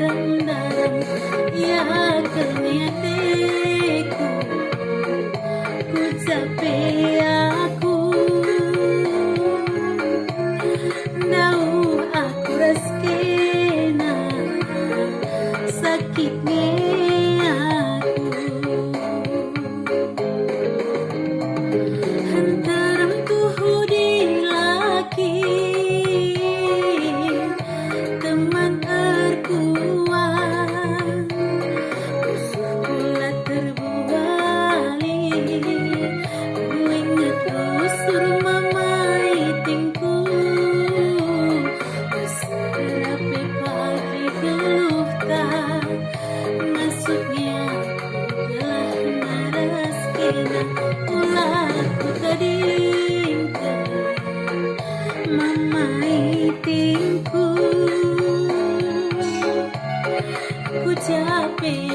dalam-dalam ya kenyateku ku capek aku dau aku raskena sakitnya aku hantaram tuhu di laki teman terkuat musuh pula terbuali ku ingat usur mamai tingku usurapi pagi geluh tak masuknya telah naras kena ulah ku kadingkan mamai tingku ku capek